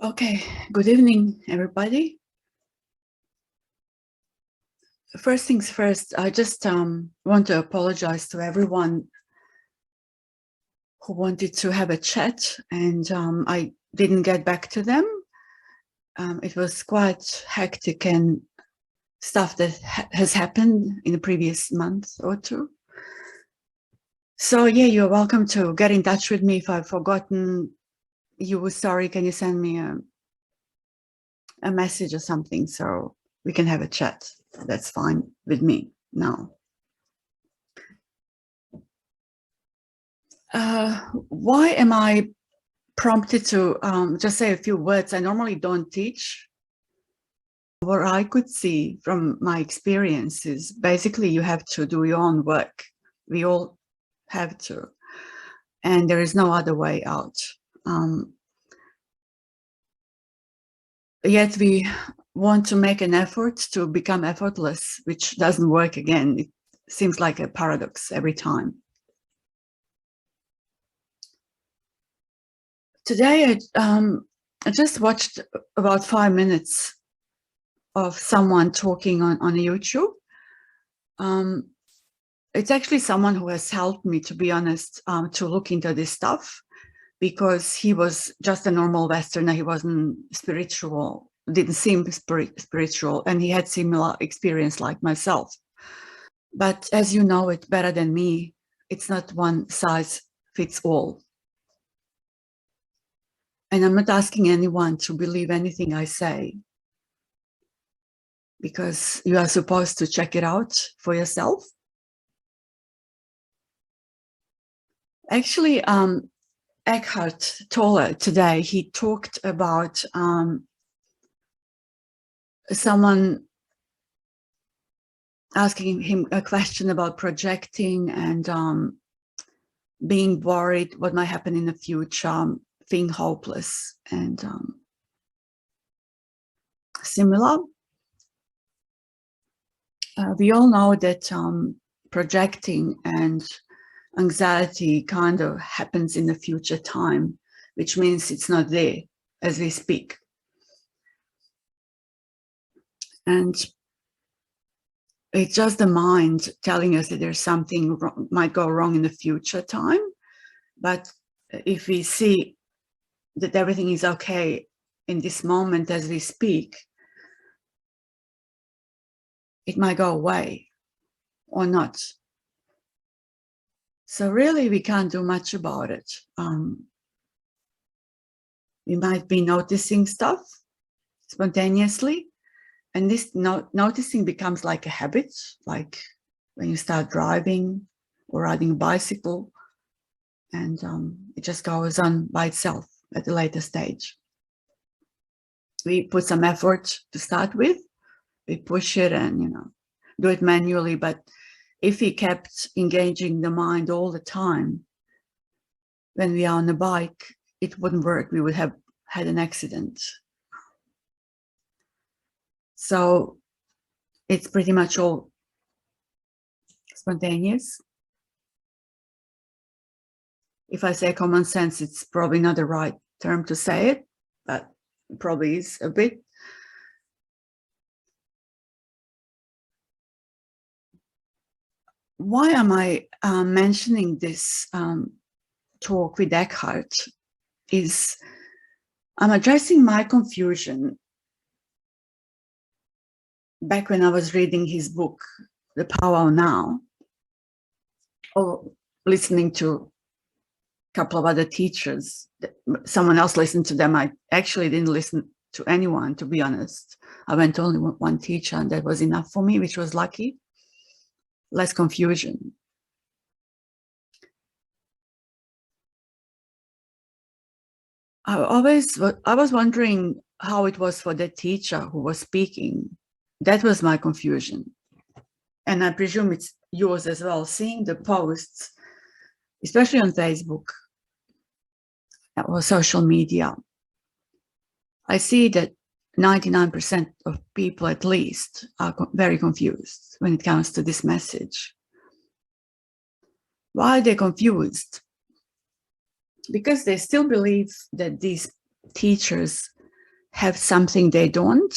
Okay, good evening, everybody. First things first, I just want to apologize to everyone who wanted to have a chat and I didn't get back to them. It was quite hectic and stuff that has happened in the previous month or two. So yeah, you're welcome to get in touch with me if I've forgotten you. Sorry, can you send me a message or something so we can have a chat? That's fine with me now. Why am I prompted to just say a few words? I normally don't teach. What I could see from my experience is basically you have to do your own work. We all have to. And there is no other way out. Yet we want to make an effort to become effortless, which doesn't work again. It seems like a paradox every time. Today, I just watched about 5 minutes of someone talking on YouTube. It's actually someone who has helped me, to be honest, to look into this stuff, because he was just a normal Westerner. He wasn't spiritual, didn't seem spiritual, and he had similar experience like myself. But as you know it better than me, it's not one size fits all. And I'm not asking anyone to believe anything I say, because you are supposed to check it out for yourself. Actually, Eckhart Tolle today, he talked about someone asking him a question about projecting and being worried what might happen in the future, feeling hopeless and similar. We all know that projecting and anxiety kind of happens in the future time, which means it's not there as we speak. And it's just the mind telling us that there's something wrong, might go wrong in the future time. But if we see that everything is okay in this moment as we speak, it might go away or not. So really, we can't do much about it. We might be noticing stuff spontaneously, and this noticing becomes like a habit, like when you start driving or riding a bicycle, and it just goes on by itself at a later stage. We put some effort to start with, we push it and do it manually, but if we kept engaging the mind all the time, when we are on a bike, it wouldn't work. We would have had an accident. So it's pretty much all spontaneous. If I say common sense, it's probably not the right term to say it, but it probably is a bit. Why am I mentioning this talk with Eckhart is I'm addressing my confusion back when I was reading his book, The Power of Now, or listening to a couple of other teachers. Someone else listened to them. I actually didn't listen to anyone, to be honest. I went to only one teacher, and that was enough for me, which was lucky. Less confusion. I was wondering how it was for the teacher who was speaking. That was my confusion. And I presume it's yours as well, seeing the posts, especially on Facebook or social media. I see that 99% of people at least are very confused when it comes to this message. Why are they confused? Because they still believe that these teachers have something they don't,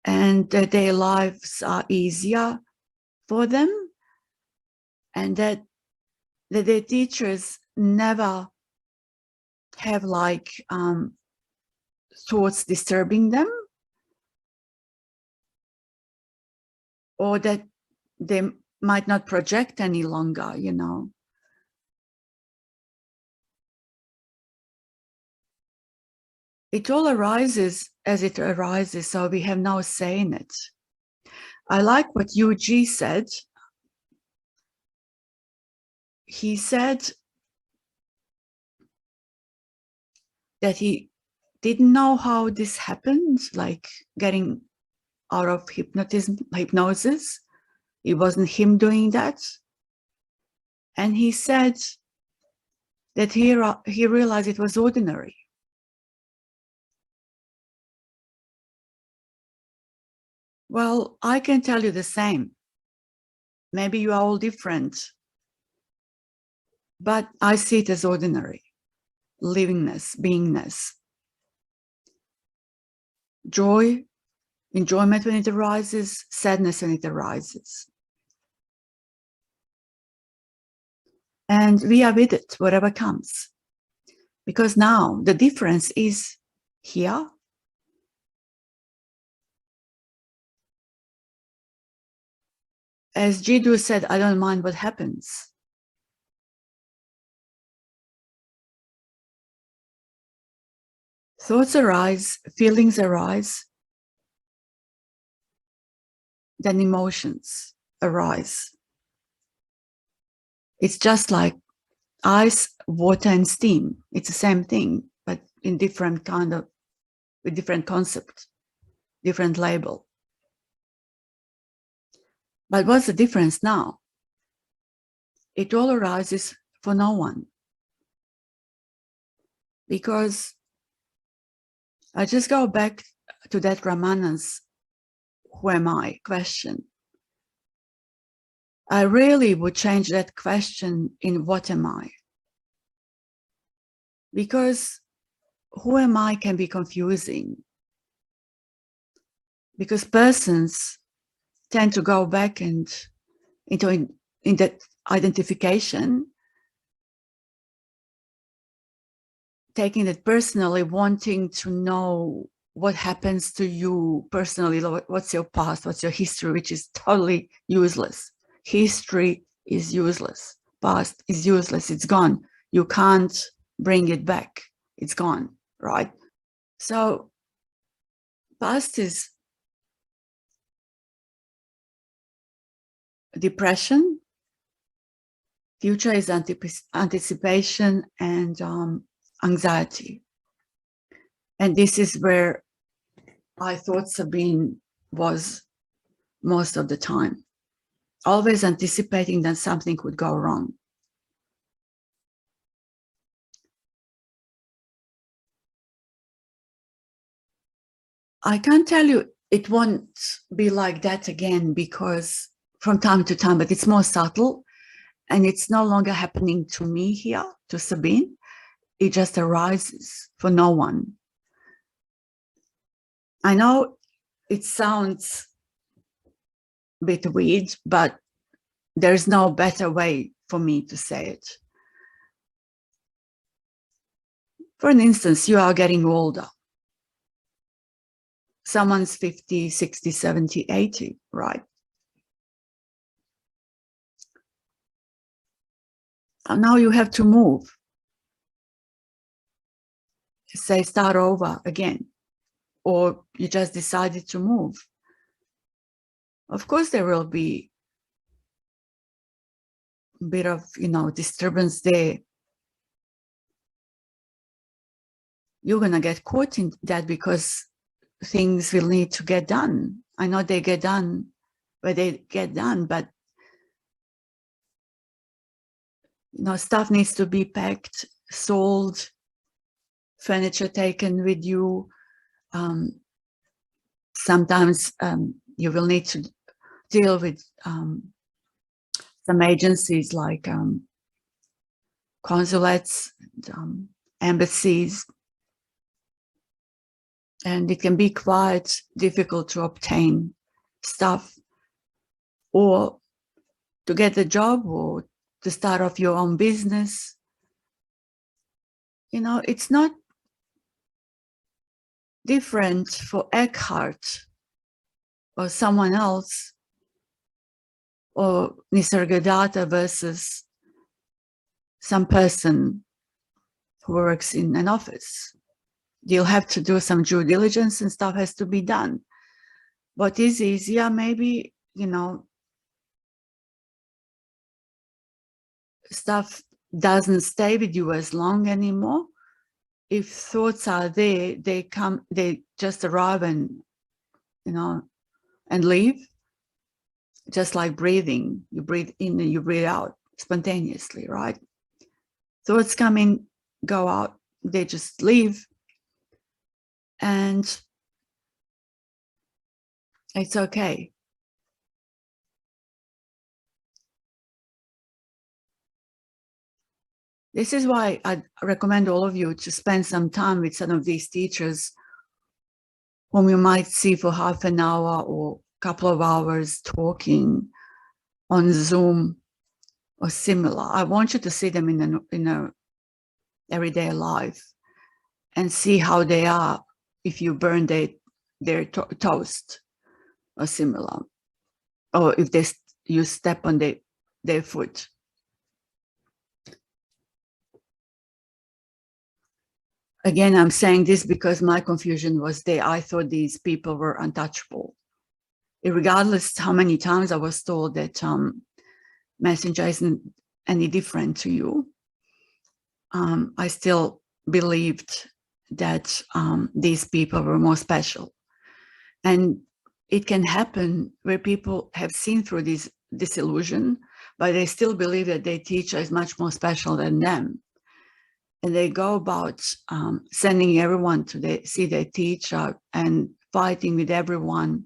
and that their lives are easier for them, and that their teachers never have like thoughts disturbing them, or that they might not project any longer, you know. It all arises as it arises, so we have no say in it. I like what Yuji said. He said that he didn't know how this happened, like getting out of hypnosis. It wasn't him doing that. And he said that he realized it was ordinary. Well, I can tell you the same. Maybe you are all different, but I see it as ordinary. Livingness, beingness. Joy, enjoyment when it arises, sadness when it arises. And we are with it, whatever comes. Because now the difference is here. As Jiddu said, I don't mind what happens. Thoughts arise, feelings arise, then emotions arise. It's just like ice, water, and steam. It's the same thing, but in different with different concept, different label. But what's the difference now? It all arises for no one. Because I just go back to that Ramanan's "Who am I?" question. I really would change that question in "What am I?" Because who am I can be confusing. Because persons tend to go back and in that identification, taking it personally, wanting to know what happens to you personally, what's your past, what's your history, which is totally useless. History is useless. Past is useless. It's gone. You can't bring it back. It's gone, right? So past is depression. Future is anticipation and anxiety. And this is where I thought Sabine was most of the time. Always anticipating that something could go wrong. I can't tell you it won't be like that again, because from time to time, but it's more subtle and it's no longer happening to me here, to Sabine. It just arises for no one. I know it sounds a bit weird, but there's no better way for me to say it. For an instance, you are getting older. Someone's 50, 60, 70, 80, right? And now you have to move. Say, start over again. Or you just decided to move. Of course, there will be a bit of, disturbance there. You're going to get caught in that because things will need to get done. I know they get done where they get done, but stuff needs to be packed, sold, furniture taken with you. Sometimes you will need to deal with some agencies like consulates, embassies, And it can be quite difficult to obtain stuff or to get a job or to start off your own business. You know, it's not different for Eckhart or someone else, or Nisargadatta versus some person who works in an office. You'll have to do some due diligence and stuff has to be done. What is easier, maybe, you know, stuff doesn't stay with you as long anymore. If thoughts are there, they just arrive and, you know, and leave. Just like breathing, you breathe in and you breathe out spontaneously, right? Thoughts come in, go out, they just leave. And it's okay. This is why I recommend all of you to spend some time with some of these teachers whom you might see for half an hour or a couple of hours talking on Zoom or similar. I want you to see them in a everyday life and see how they are if you burn their toast or similar, or if you step on their foot. Again, I'm saying this because my confusion was there. I thought these people were untouchable. Regardless how many times I was told that messenger isn't any different to you, I still believed that these people were more special. And it can happen where people have seen through this disillusion, but they still believe that their teacher is much more special than them. And they go about sending everyone to see their teacher and fighting with everyone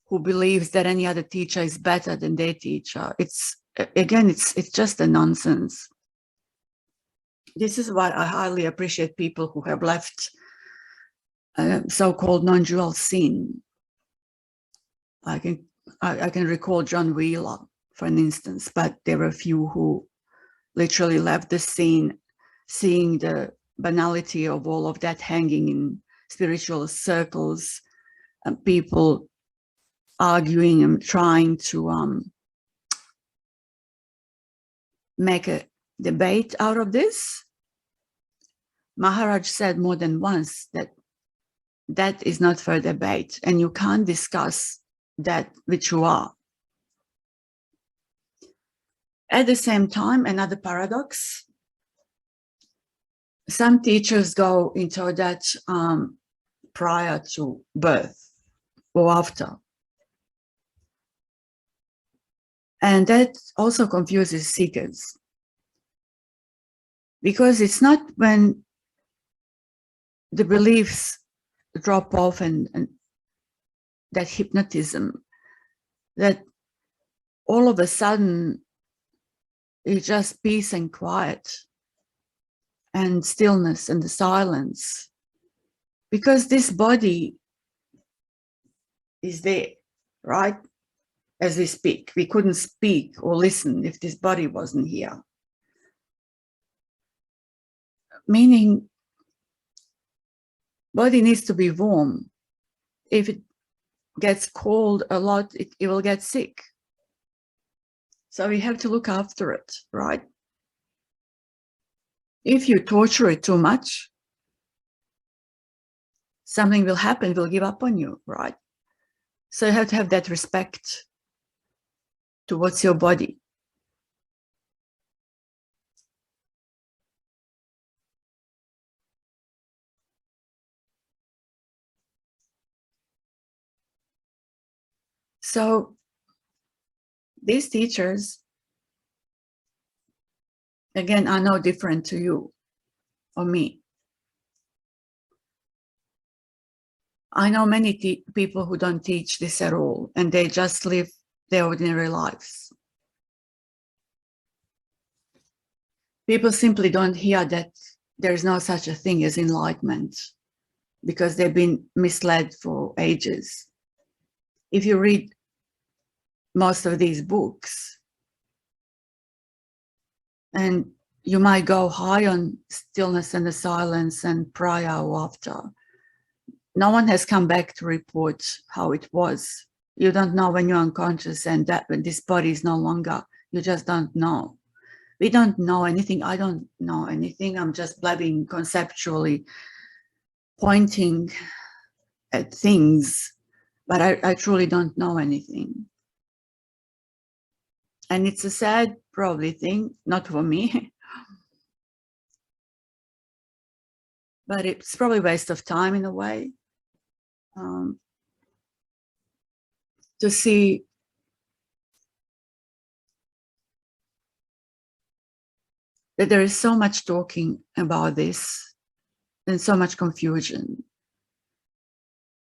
who believes that any other teacher is better than their teacher. It's just a nonsense. This is why I highly appreciate people who have left so-called non-dual scene. I can recall John Wheeler, for an instance, but there were a few who literally left the scene, seeing the banality of all of that hanging in spiritual circles, and people arguing and trying to make a debate out of this. Maharaj said more than once that that is not for debate, and you can't discuss that which you are. At the same time, another paradox, some teachers go into that prior to birth or after. And that also confuses seekers, because it's not when the beliefs drop off and that hypnotism, that all of a sudden it's just peace and quiet and stillness and the silence, because this body is there, right? As we speak, we couldn't speak or listen if this body wasn't here. Meaning, body needs to be warm. If it gets cold a lot, it will get sick. So we have to look after it, right? If you torture it too much, something will happen, it will give up on you, right? So you have to have that respect towards your body. So these teachers, again, are no different to you or me. I know many people who don't teach this at all, and they just live their ordinary lives. People simply don't hear that there is no such a thing as enlightenment because they've been misled for ages. If you read most of these books, and you might go high on stillness and the silence and prior or after, no one has come back to report how it was. You don't know when you're unconscious and that when this body is no longer, you just don't know. We don't know anything. I don't know anything. I'm just blabbing conceptually, pointing at things, but I truly don't know anything. And it's a sad, probably thing, not for me, but it's probably a waste of time in a way. To see that there is so much talking about this and so much confusion.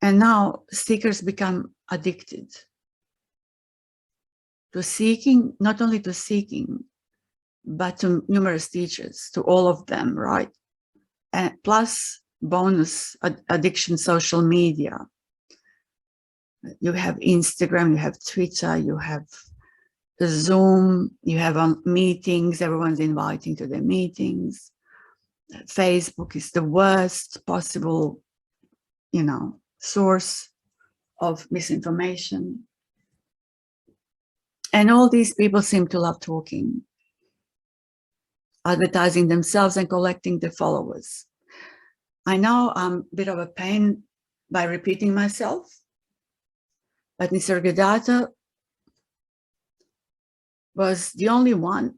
And now seekers become addicted to seeking, not only to seeking, but to numerous teachers, to all of them, right? And plus bonus addiction, social media. You have Instagram, you have Twitter, you have Zoom, you have meetings, everyone's inviting to their meetings. Facebook is the worst possible, source of misinformation. And all these people seem to love talking, advertising themselves and collecting the followers. I know I'm a bit of a pain by repeating myself, but Nisargadatta was the only one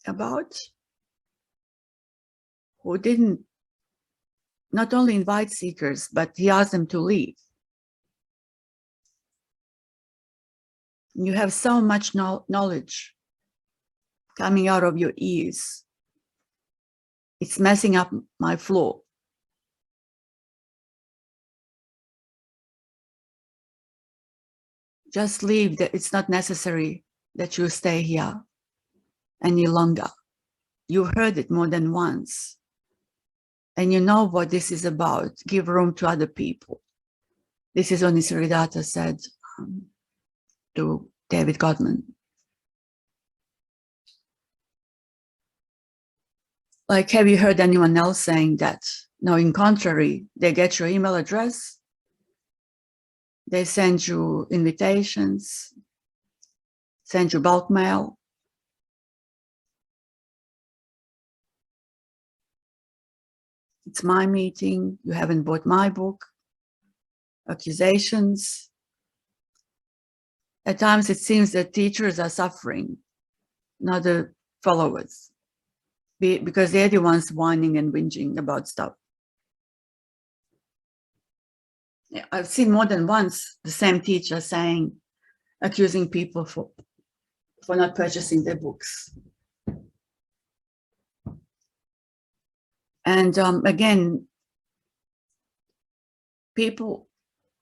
about who didn't not only invite seekers, but he asked them to leave. You have so much knowledge coming out of your ears. It's messing up my flow. Just leave. It's not necessary that you stay here any longer. You heard it more than once. And you know what this is about. Give room to other people. This is what Nisargadatta said to David Gottman. Like, have you heard anyone else saying that? No, in contrary, they get your email address, they send you invitations, send you bulk mail. It's my meeting, you haven't bought my book. Accusations. At times it seems that teachers are suffering, not the followers, because they're the ones whining and whinging about stuff. I've seen more than once the same teacher accusing people for not purchasing their books. And again, people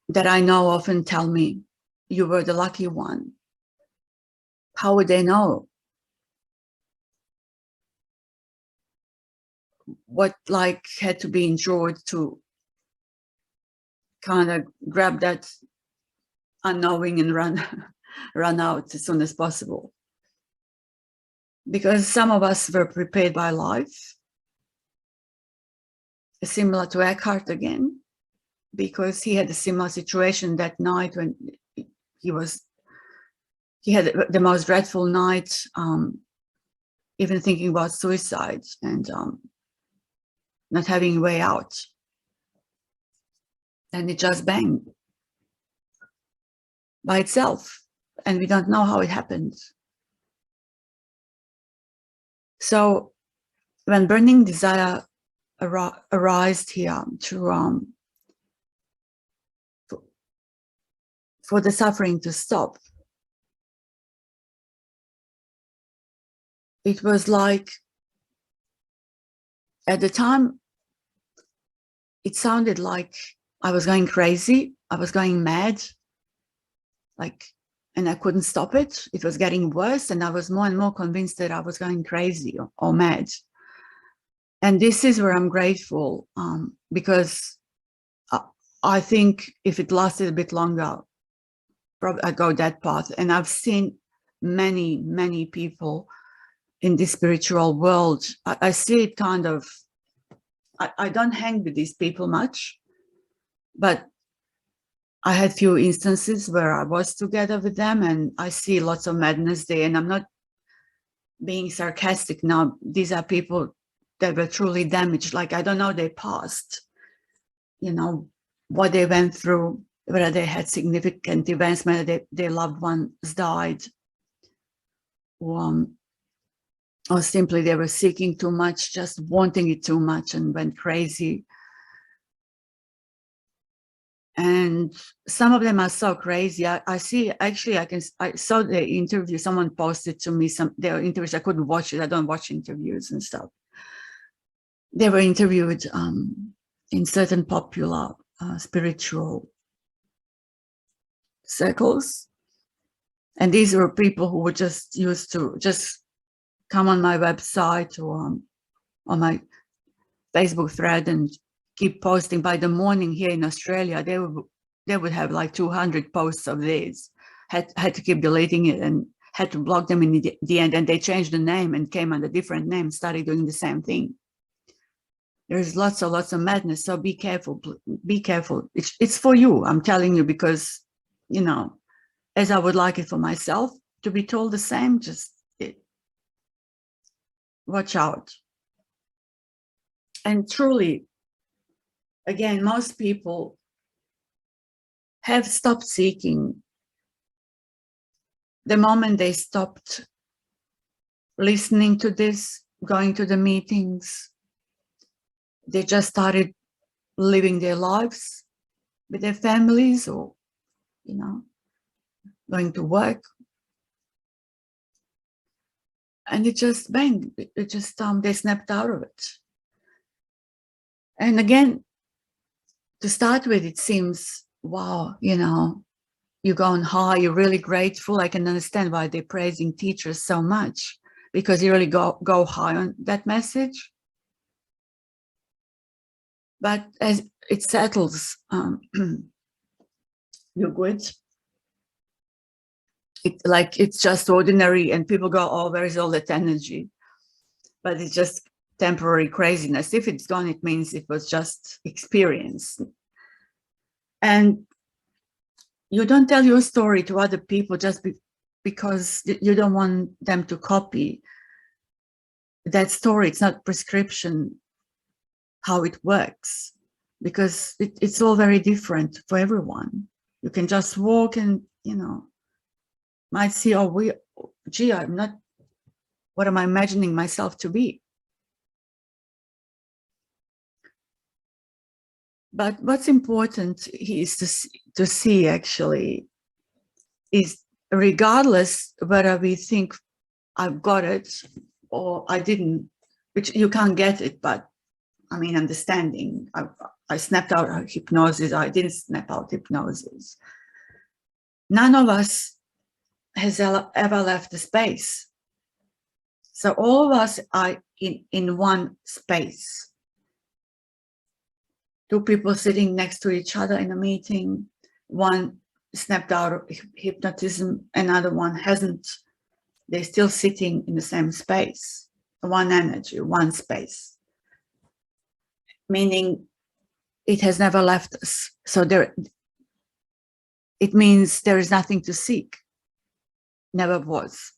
that I know often tell me, you were the lucky one. How would they know? What had to be endured to kind of grab that unknowing and run out as soon as possible. Because some of us were prepared by life, similar to Eckhart again, because he had a similar situation that night when he had the most dreadful night, even thinking about suicide and not having a way out. And it just banged by itself. And we don't know how it happened. So when burning desire arised here for the suffering to stop, it was like, at the time, it sounded like I was going crazy, I was going mad, and I couldn't stop it. It was getting worse, and I was more and more convinced that I was going crazy or mad. And this is where I'm grateful, because I think if it lasted a bit longer, probably I'd go that path. And I've seen many, many people in the spiritual world. I see it kind of, I don't hang with these people much, but I had few instances where I was together with them, and I see lots of madness there. And I'm not being sarcastic now. These are people that were truly damaged. Like, I don't know their past, you know, what they went through, whether they had significant events, whether their loved ones died, or simply they were seeking too much, just wanting it too much and went crazy. And some of them are so crazy. I see, actually, I saw the interview, someone posted to me their interviews. I couldn't watch it. I don't watch interviews and stuff. They were interviewed in certain popular spiritual circles. And these were people who were just used to just come on my website or on my Facebook thread and keep posting. By the morning here in Australia, they would have like 200 posts of these. Had to keep deleting it and had to block them in the end. And they changed the name and came under different names, started doing the same thing. There's lots of madness. So be careful. Be careful. It's for you. I'm telling you, because, you know, as I would like it for myself to be told the same, just watch out. And truly, again, most people have stopped seeking the moment they stopped listening to this, going to the meetings. They just started living their lives with their families, or, you know, going to work. And it just bang, it just, they snapped out of it. And again, to start with, it seems, wow, you know, you're going high, you're really grateful. I can understand why they're praising teachers so much, because you really go high on that message. But as it settles, you're good. It's just ordinary, and people go, oh, where is all that energy? But it's just temporary craziness. If it's gone, it means it was just experience. And you don't tell your story to other people just because you don't want them to copy that story. It's not prescription how it works, because it's all very different for everyone. You can just walk and, you know, might see, oh, gee, I'm not, what am I imagining myself to be? But what's important is to see, actually, is regardless whether we think I've got it or I didn't, which you can't get it, but I mean, understanding, I snapped out hypnosis, I didn't snap out hypnosis. None of us has ever left the space. So all of us are in one space. Two people sitting next to each other in a meeting, one snapped out of hypnotism, another one hasn't. They're still sitting in the same space, one energy, one space, meaning it has never left us. So it means there is nothing to seek, never was.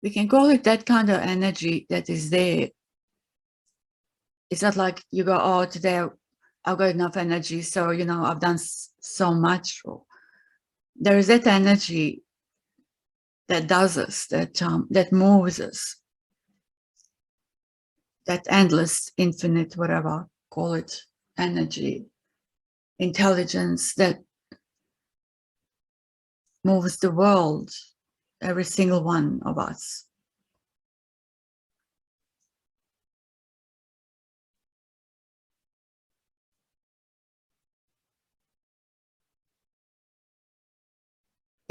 We can call it that kind of energy that is there. It's not like you go, oh, today I've got enough energy, so, you know, I've done so much. There is that energy that does us, that moves us, that endless, infinite, whatever, call it, energy, intelligence that moves the world, every single one of us.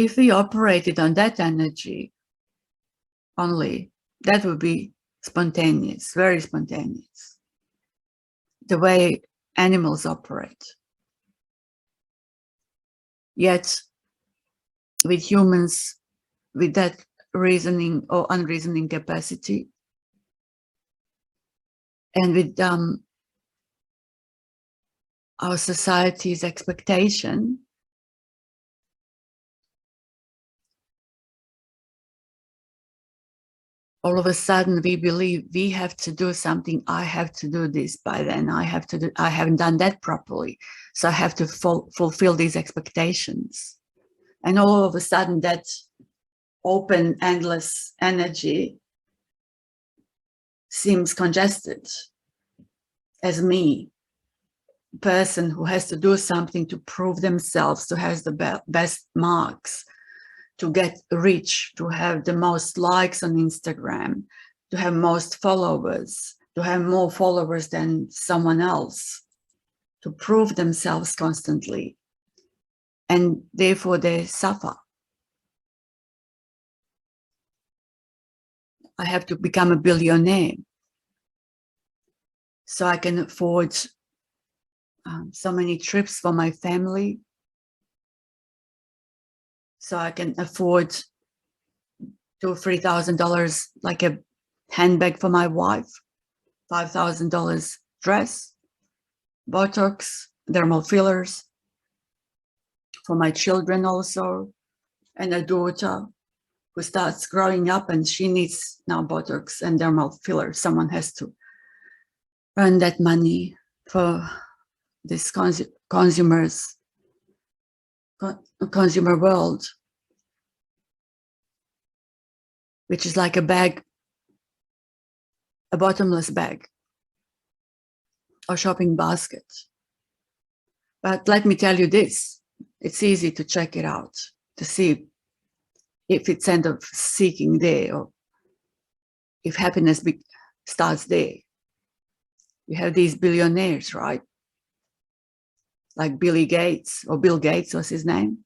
if we operated on that energy only, that would be spontaneous, very spontaneous, the way animals operate. Yet with humans, with that reasoning or unreasoning capacity, and with our society's expectation, all of a sudden we believe we have to do something. I have to do this by then. I haven't done that properly, so I have to fulfill these expectations. And all of a sudden that open, endless energy seems congested as me, person who has to do something to prove themselves, to have the best marks, to get rich, to have the most likes on Instagram, to have most followers, to have more followers than someone else, to prove themselves constantly. And therefore they suffer. I have to become a billionaire so I can afford so many trips for my family, so I can afford $2,000 or $3,000 like a handbag for my wife, $5,000 dress, Botox, dermal fillers for my children also, and a daughter who starts growing up and she needs now Botox and dermal fillers. Someone has to earn that money for this consumer world, which is like a bag, a bottomless bag or shopping basket. But let me tell you this, it's easy to check it out, to see if it's end up seeking there or if happiness starts there. You have these billionaires, right? Like Bill Gates was his name.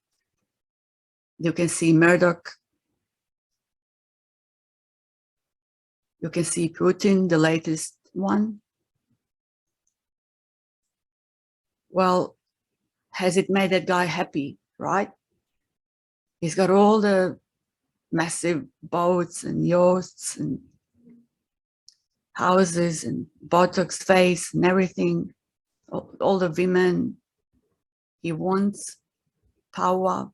You can see Murdoch. You can see Putin, the latest one. Well, has it made that guy happy, right? He's got all the massive boats and yachts and houses and Botox face and everything, all the women. He wants power.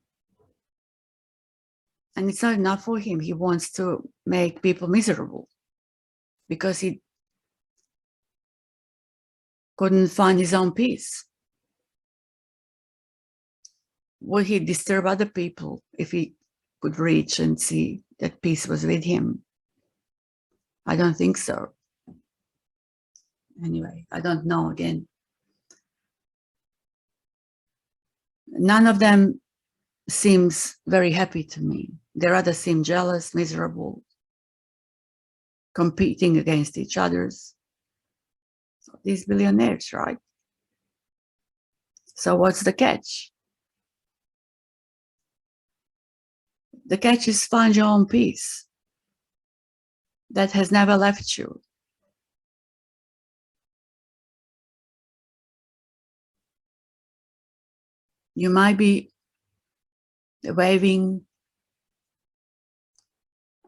And it's not enough for him. He wants to make people miserable because he couldn't find his own peace. Would he disturb other people if he could reach and see that peace was with him? I don't think so. Anyway, I don't know again. None of them seems very happy to me. They rather seem jealous, miserable, competing against each other. So these billionaires, right? So what's the catch? The catch is find your own peace that has never left you. You might be waving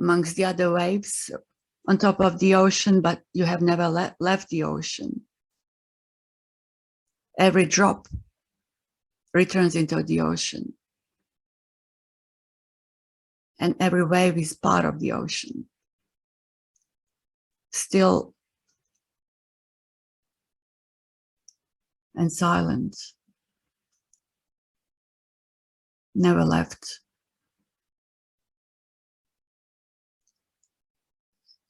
amongst the other waves on top of the ocean, but you have never left the ocean. Every drop returns into the ocean. And every wave is part of the ocean. Still and silent. Never left.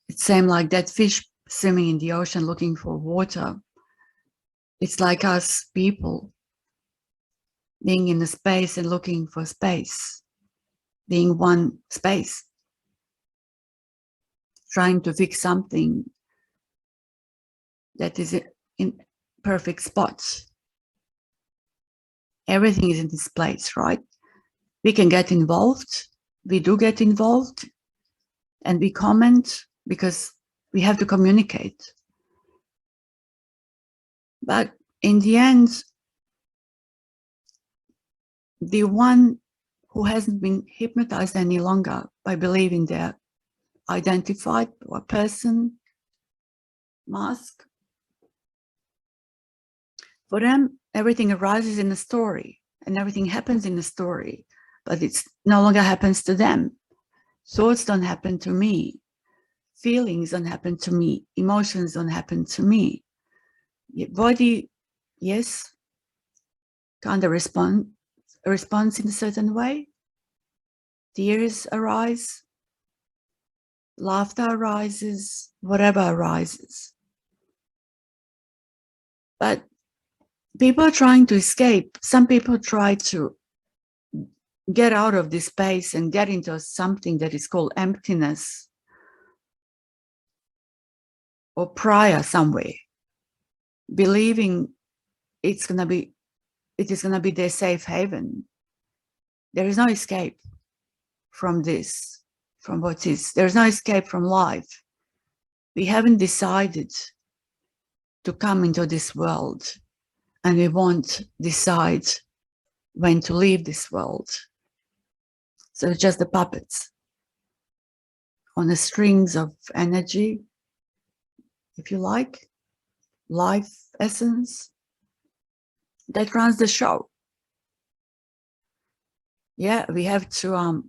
It's same like that fish swimming in the ocean looking for water. It's like us people being in the space and looking for space, being one space, trying to fix something that is in perfect spots. Everything is in this place, right? We can get involved. We do get involved, and we comment because we have to communicate. But in the end, the one who hasn't been hypnotized any longer by believing they're identified or person, mask, for them, everything arises in a story and everything happens in a story, but it's no longer happens to them. Thoughts don't happen to me. Feelings don't happen to me. Emotions don't happen to me. Your body, yes, kind of responds in a certain way. Tears arise, laughter arises, whatever arises. But people are trying to escape. Some people try to get out of this space and get into something that is called emptiness or prior somewhere, believing it is going to be their safe haven. There is no escape from this, from what is. There is no escape from life. We haven't decided to come into this world, and we won't decide when to leave this world. So it's just the puppets on the strings of energy, if you like, life essence, that runs the show. Yeah, we have to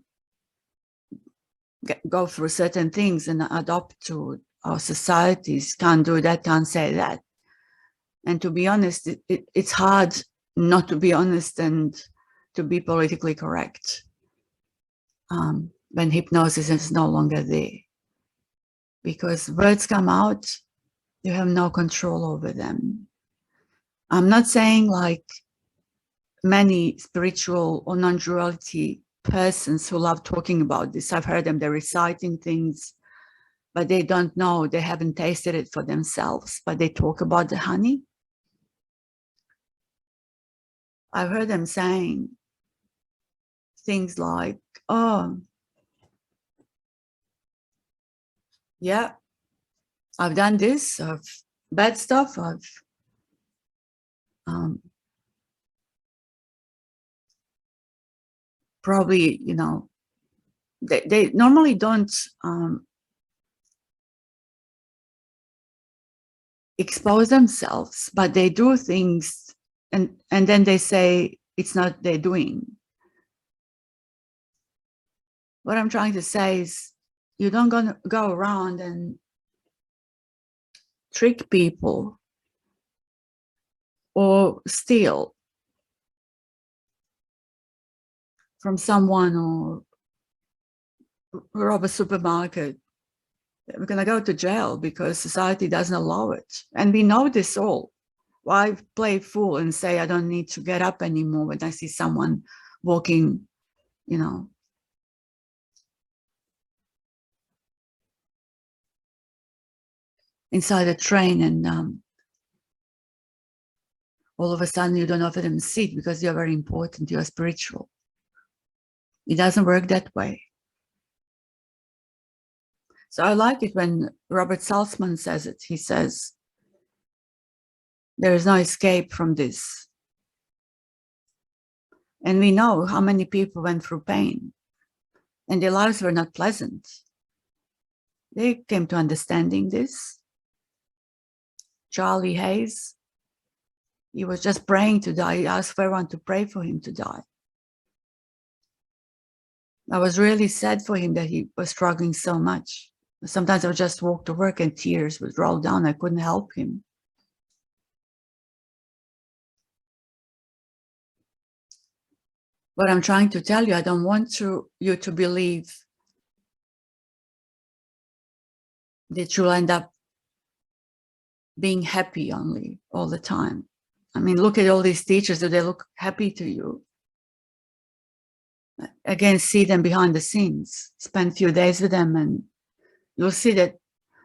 go through certain things and adopt to our societies. Can't do that, can't say that. And to be honest, it's hard not to be honest and to be politically correct when hypnosis is no longer there. Because words come out, you have no control over them. I'm not saying like many spiritual or non-duality persons who love talking about this. I've heard them, they're reciting things, but they don't know, they haven't tasted it for themselves, but they talk about the honey. I've heard them saying things like, oh, yeah, I've done this, I've bad stuff, I've probably, you know, they normally don't expose themselves, but they do things and then they say it's not their doing. What I'm trying to say is you don't gonna go around and trick people or steal from someone or rob a supermarket. We're going to go to jail because society doesn't allow it. And we know this all. Why play fool and say, I don't need to get up anymore when I see someone walking, you know, inside a train and all of a sudden you don't offer them a seat because you're very important, you're spiritual. It doesn't work that way. So I like it when Robert Salzman says it. He says, there is no escape from this. And we know how many people went through pain and their lives were not pleasant. They came to understanding this. Charlie Hayes, he was just praying to die. He asked for everyone to pray for him to die. I was really sad for him that he was struggling so much. Sometimes I would just walk to work and tears would roll down. I couldn't help him. But I'm trying to tell you, I don't want you to believe that you'll end up being happy only all the time. I mean, look at all these teachers. Do they look happy to you? Again, see them behind the scenes. Spend a few days with them and you'll see that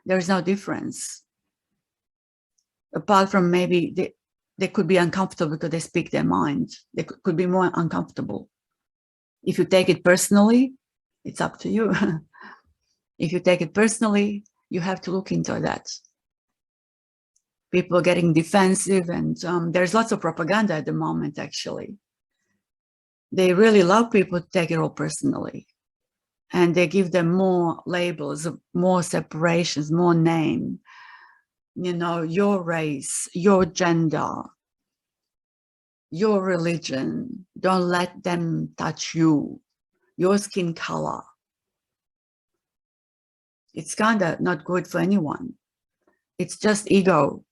there's no difference. Apart from maybe they could be uncomfortable because they speak their mind. They could be more uncomfortable. If you take it personally, it's up to you. If you take it personally, you have to look into that. People are getting defensive, and there's lots of propaganda at the moment, actually. They really love people to take it all personally. And they give them more labels, more separations, more name. You know, your race, your gender, your religion. Don't let them touch you, your skin color. It's kind of not good for anyone. It's just ego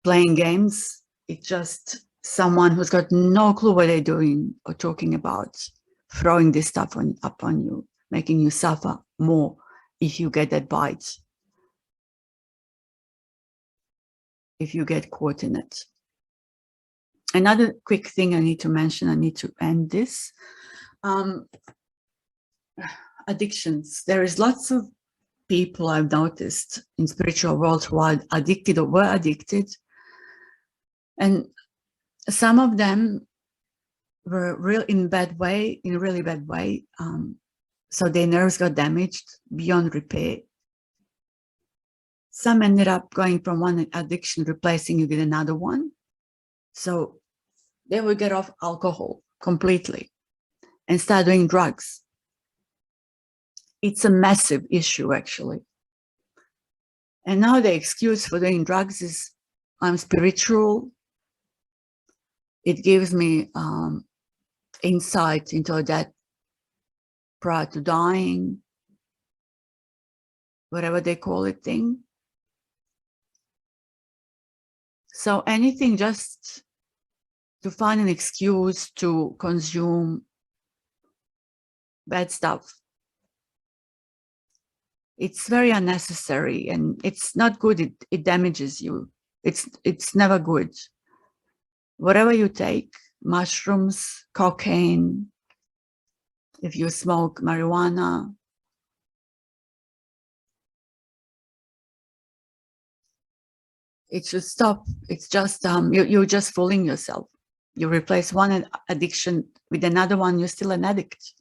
playing games. It's just someone who's got no clue what they're doing or talking about, throwing this stuff up on you, making you suffer more if you get that bite, if you get caught in it. Another quick thing I need to mention, I need to end this. Addictions. There is lots of people I've noticed in spiritual world who are addicted or were addicted. And some of them were in a really bad way. So their nerves got damaged beyond repair. Some ended up going from one addiction, replacing it with another one. So they would get off alcohol completely and start doing drugs. It's a massive issue, actually. And now the excuse for doing drugs is, I'm spiritual. It gives me insight into that prior to dying, whatever they call it thing. So anything just to find an excuse to consume bad stuff. It's very unnecessary and it's not good. It damages you. It's never good. Whatever you take, mushrooms, cocaine, if you smoke marijuana, it should stop. It's just, you're just fooling yourself. You replace one addiction with another one, you're still an addict.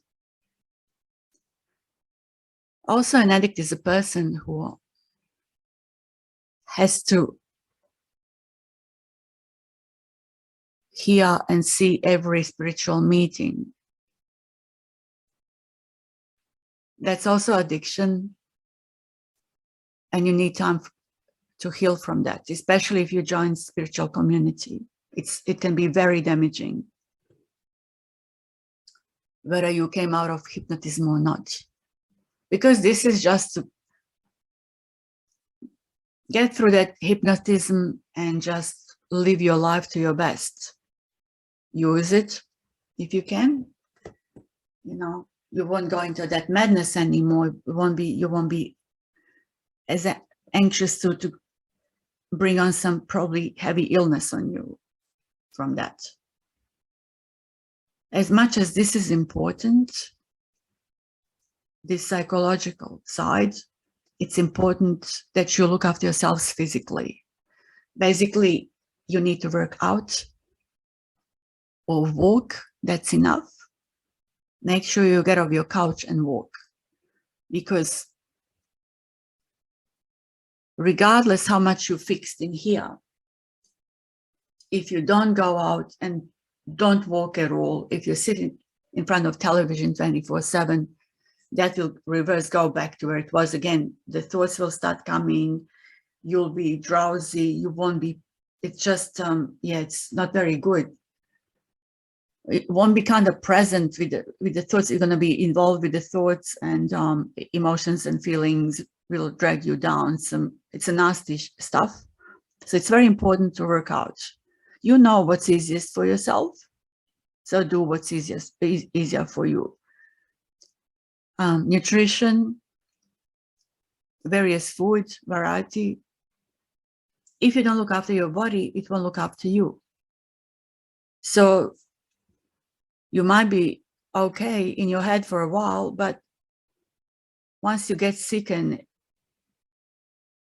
Also, an addict is a person who has to hear and see every spiritual meeting. That's also addiction. And you need time to heal from that, especially if you join spiritual community. It can be very damaging, whether you came out of hypnotism or not. Because this is just to get through that hypnotism and just live your life to your best. Use it if you can. You know, you won't go into that madness anymore. You won't be as anxious to bring on some probably heavy illness on you from that. As much as this is important, this psychological side, it's important that you look after yourselves physically. Basically, you need to work out or walk. That's enough. Make sure you get off your couch and walk, because regardless how much you fixed in here, if you don't go out and don't walk at all, if you're sitting in front of television 24/7, that will go back to where it was again. The thoughts will start coming. You'll be drowsy. You won't be, it's just, yeah, it's not very good. It won't be kind of present with the thoughts. You're going to be involved with the thoughts, and emotions and feelings will drag you down. It's a nasty stuff. So it's very important to work out. You know what's easiest for yourself, so do what's easier for you. Nutrition, various food variety. If you don't look after your body, it won't look after you. So you might be okay in your head for a while, but once you get sick and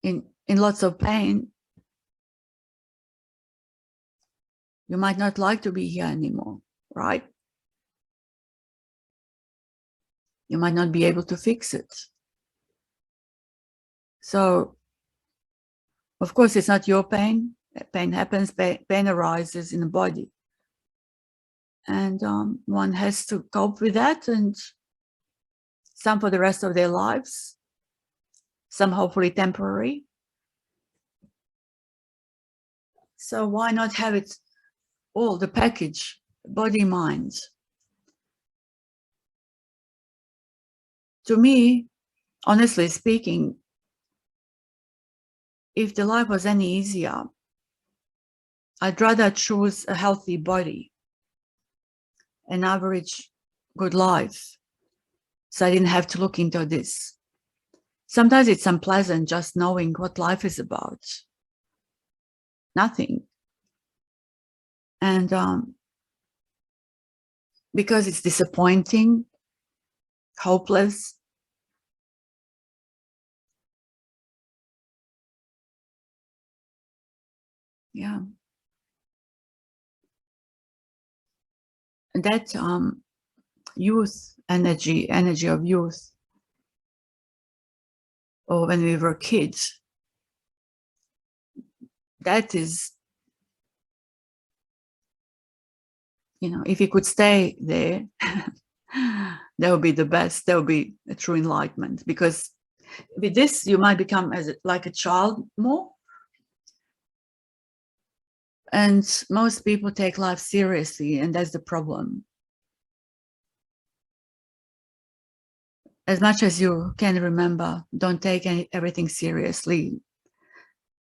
in lots of pain, you might not like to be here anymore, right? You might not be able to fix it. So, of course, it's not your pain. Pain happens, pain arises in the body. And one has to cope with that, and some for the rest of their lives, some hopefully temporary. So why not have it all, the package, body, mind? To me, honestly speaking, if the life was any easier, I'd rather choose a healthy body, an average good life, so I didn't have to look into this. Sometimes it's unpleasant just knowing what life is about. Nothing. And because it's disappointing, hopeless, yeah. And that youth energy of youth, or when we were kids, that is, you know, if you could stay there, that would be the best. That would be a true enlightenment, because with this you might become like a child more. And most people take life seriously, and that's the problem. As much as you can remember, don't take everything seriously.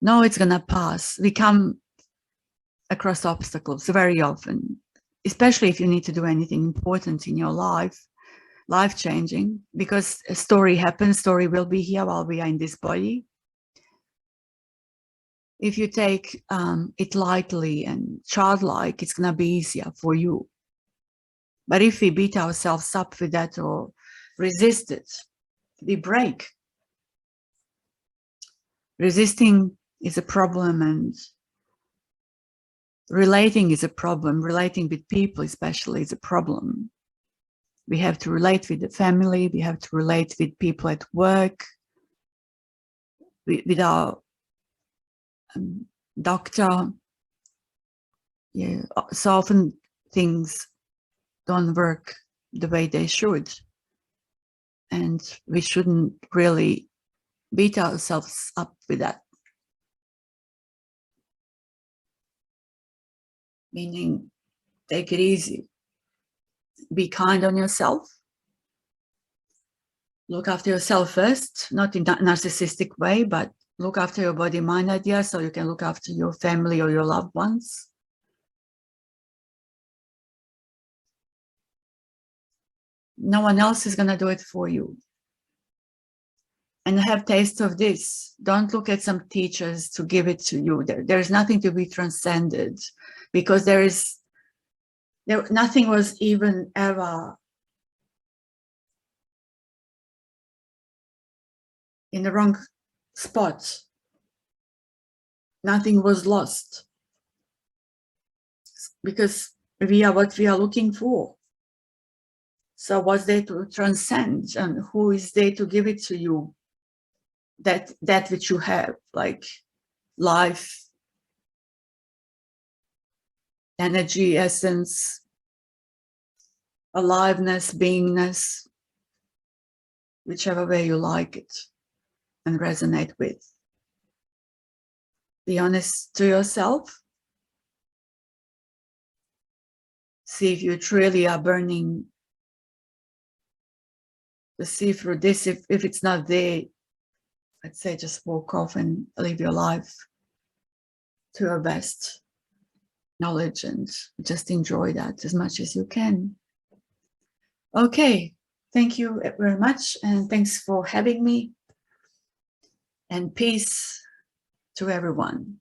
No, it's gonna pass. We come across obstacles very often, especially if you need to do anything important in your life, life-changing, because a story happens, story will be here while we are in this body. If you take it lightly and childlike, it's gonna be easier for you. But if we beat ourselves up with that or resist it, we break. Resisting is a problem, and relating is a problem. Relating with people especially is a problem. We have to relate with the family, we have to relate with people at work, with our doctor. Yeah, so often things don't work the way they should. And we shouldn't really beat ourselves up with that. Meaning, take it easy. Be kind on yourself. Look after yourself first, not in a narcissistic way, but look after your body, mind idea, so you can look after your family or your loved ones. No one else is going to do it for you. And have taste of this. Don't look at some teachers to give it to you. There's nothing to be transcended, because nothing was even ever in the wrong spot. Nothing was lost, because we are what we are looking for. So what's there to transcend, and who is there to give it to you? That which you have, like life, energy, essence, aliveness, beingness, whichever way you like it and resonate with. Be honest to yourself. See if you truly are burning to see through this. If it's not there, I'd say just walk off and live your life to your best knowledge, and just enjoy that as much as you can. Okay, thank you very much, and thanks for having me, and peace to everyone.